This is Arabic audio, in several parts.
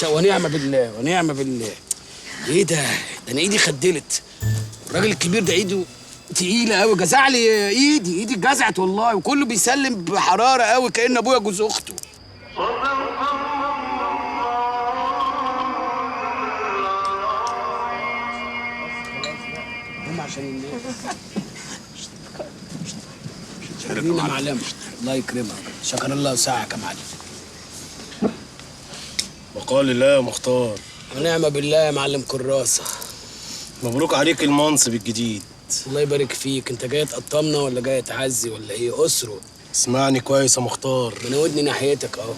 بقالي ونعم بالله ونعم بالله. ايه ده؟ انا ايدي خدلت. الراجل الكبير ده ايده تقيله قوي، جزع لي ايدي اتجزعت والله، وكله بيسلم بحراره قوي كأن ابويا جوز اخته. هم عشان الناس. شكرين يا معلم، الله يكرمك. شكر الله وسعك يا معلم. وقال الله يا مختار. ونعم بالله يا معلم كراسه. مبروك عليك المنصب الجديد. الله يبارك فيك. انت جاي تقطمنا ولا جاي تعزي ولا ايه؟ اسره. اسمعني كويس يا مختار، من ودني ناحيتك اهو.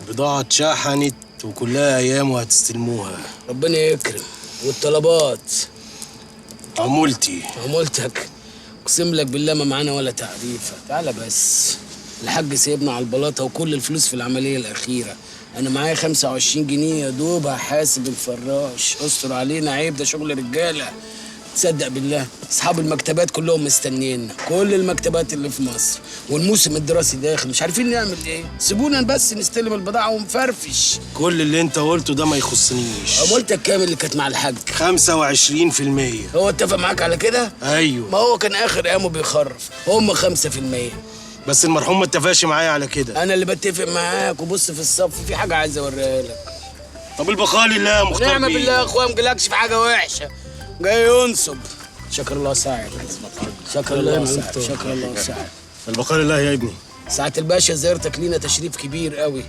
البضاعة اتشحنت وكلها ايام وهتستلموها. ربنا يكرم. والطلبات؟ عمولتك اقسم لك بالله ما معانا ولا تعريفه. تعالى بس، الحاج سيبنا على البلاطه وكل الفلوس في العمليه الاخيره. انا معايا 25 جنيه يا دوب هحاسب الفراش. استر علينا، عيب، ده شغل رجاله. تصدق بالله اصحاب المكتبات كلهم مستنينا، كل المكتبات اللي في مصر، والموسم الدراسي داخل، مش عارفين نعمل ايه. سيبونا بس نستلم البضاعه ونفرفش. كل اللي انت قلته ده ما يخصنيش. عمولتك كام اللي كانت مع الحاج؟ 25%. هو اتفق معاك على كده؟ ايوه. ما هو كان اخر ايامه بيخرف، هم 5%. بس المرحوم ما اتفقش معايا على كده. انا اللي بتفق معاك. وبص في الصف في حاجه عايز اوريها لك. طب البقاء لله يا مختار. نعم بالله يا اخويا، ما جالكش في حاجه وحشه، جاي ينصب. شكر الله سعد. شكر الله سعد. شكر الله سعد. البقاء لله يا ابني. سعادة الباشا زيارتك لينا تشريف كبير قوي.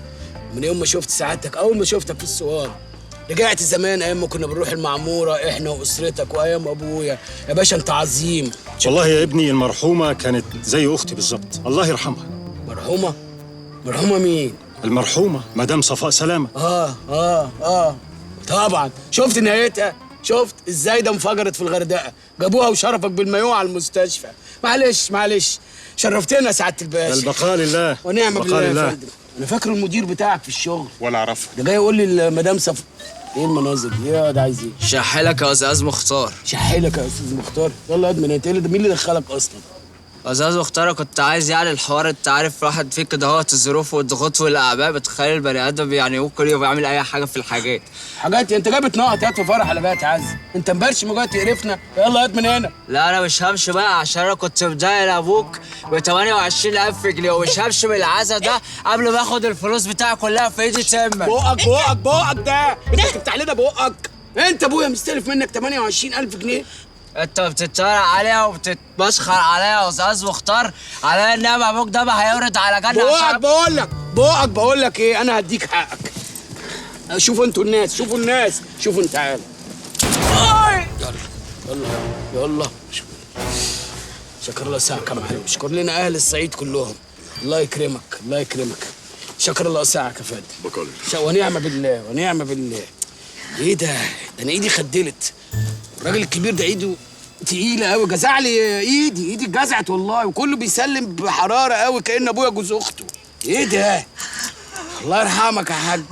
من يوم ما شفت سعادتك، اول ما شفتك في السوار رجعت زمان، ايام ما كنا بنروح المعموره احنا واسرتك، وايام ابويا. يا باشا انت عظيم. والله يا ابني المرحومة كانت زي أختي بالظبط، الله يرحمها. مرحومة؟ مرحومة مين؟ المرحومة مدام صفاء سلامة. طبعا شفت نهايتها؟ شفت ازاي ده انفجرت في الغردقة، جابوها وشرفك بالمايوه على المستشفى. معلش شرفتنا يا سعادة الباشا. البقاء لله. ونعم بالله يا فندم. انا فاكر المدير بتاعك في الشغل. ولا أعرفه. ده جاي يقول لي مدام ايه المناظر دي؟ ايه ده عايز ايه؟ شحلك يا استاذ مختار. شحلك يا استاذ مختار؟ يلا يا ادمن، انت مين اللي دخلك اصلا؟ استاذ مختار كنت عايز يعني الحوار، انت عارف واحد فيك كده هو الظروف والضغوط والاعباء بتخلي البني ادم يعني ممكن يبقى يعمل اي حاجه في الحاجات. انت جاي بتنقط يا في فرح على جاي تعزي؟ انت مبرش ما جاي تقرفنا؟ يلا يا ادمن هنا. لا انا مش همشي بقى عشان انا كنت مداين ابوك ب 28,000 جنيه، ومش همشي من العزا ده قبل ما اخد الفلوس بتاعي كلها في ايدي تمك. بقك ده انت بتفتح لنا بقك. انت ابويا مستلف منك 28,000 جنيه. انت بتتريق عليها وبتتمسخر عليا يا استاذ مختار، على ان ابوك ده ما هيورد على جنة. بقول لك ايه، انا هديك حقك. شوفوا انتوا الناس، شوفوا انت. تعالى. يلا شكر الله ساعك يا معلم. شكر لنا اهل الصعيد كلهم. الله يكرمك. شكر الله ساعك يا فندم. ونعم بالله. ايه ده؟ انا ايدي خدلت. الراجل الكبير ده ايده تقيله قوي، جزع لي ايدي اتجزعت والله، وكله بيسلم بحراره قوي كأن ابويا جوز اخته. ايه ده؟ الله يرحمك يا حاج.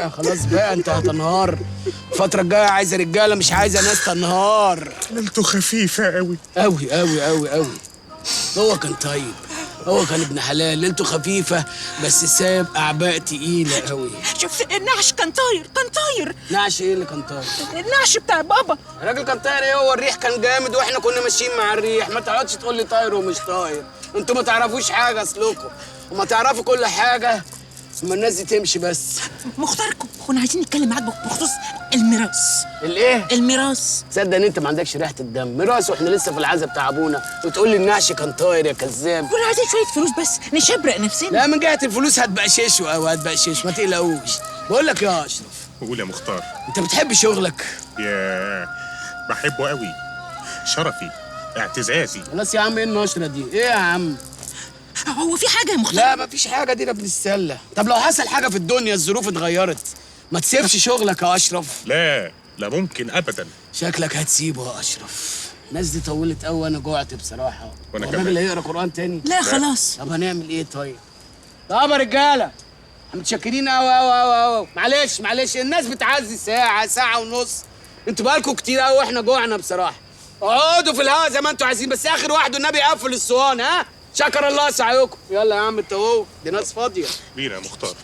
خلاص بقى انت هتنهار. الفتره الجايه عايزه رجاله، مش عايزه ناس تنهار. ليلته خفيفة قوي. قوي. هو كان طيب، هو كان ابن حلال. ليلته خفيفه بس ساب اعباء تقيله قوي. شفت النعش كان طاير. نعش ايه اللي كان طاير؟ النعش بتاع بابا. الراجل كان طاير ايه؟ هو الريح كان جامد واحنا كنا ماشيين مع الريح. ما تقعدش تقول لي طاير ومش طاير، انتوا ما تعرفوش حاجه اصلكم، وما تعرفوا كل حاجه اما الناس دي تمشي بس. مختار كنا عايزين نتكلم معاك بخصوص الميراث. الايه؟ الميراث. تصدق ان انت ما عندكش ريحه الدم؟ ميراث واحنا لسه في العزا بتاع ابونا وتقول لي النعش كان طاير يا كذاب. كنا عايزين شويه فلوس بس نشبرق نفسنا. لا، من جهه الفلوس هتبقششوا ما تقلقوش. بقول لك يا اشرف، قول يا مختار. انت بتحب شغلك؟ ياه بحبه قوي، شرفي، اعتزازي. خلاص يا عم، ايه النشره دي؟ ايه يا عم؟ هو في حاجه يا مختار؟ لا مفيش حاجه، دي بنتسلى. طب لو حصل حاجه في الدنيا، الظروف اتغيرت، ما تسيبش شغلك يا اشرف؟ لا ممكن ابدا. شكلك هتسيبه يا اشرف. الناس دي طولت قوي، انا جوعت بصراحه. وانا كمان. الراجل هيقرا قران تاني؟ لا خلاص. طب هنعمل ايه طيب؟ طب يا رجاله متشكرين قوي. معلش الناس بتعزي ساعه ونص. انتوا بقالكوا كتير قوي واحنا جوعنا بصراحه. اقعدوا في الهوا زي ما انتوا عايزين، بس اخر واحد والنبي قفل الصوان. ها؟ شكر الله سعيكم. يلا يا عم انت اهو، دي ناس فاضيه. بينا يا مختار.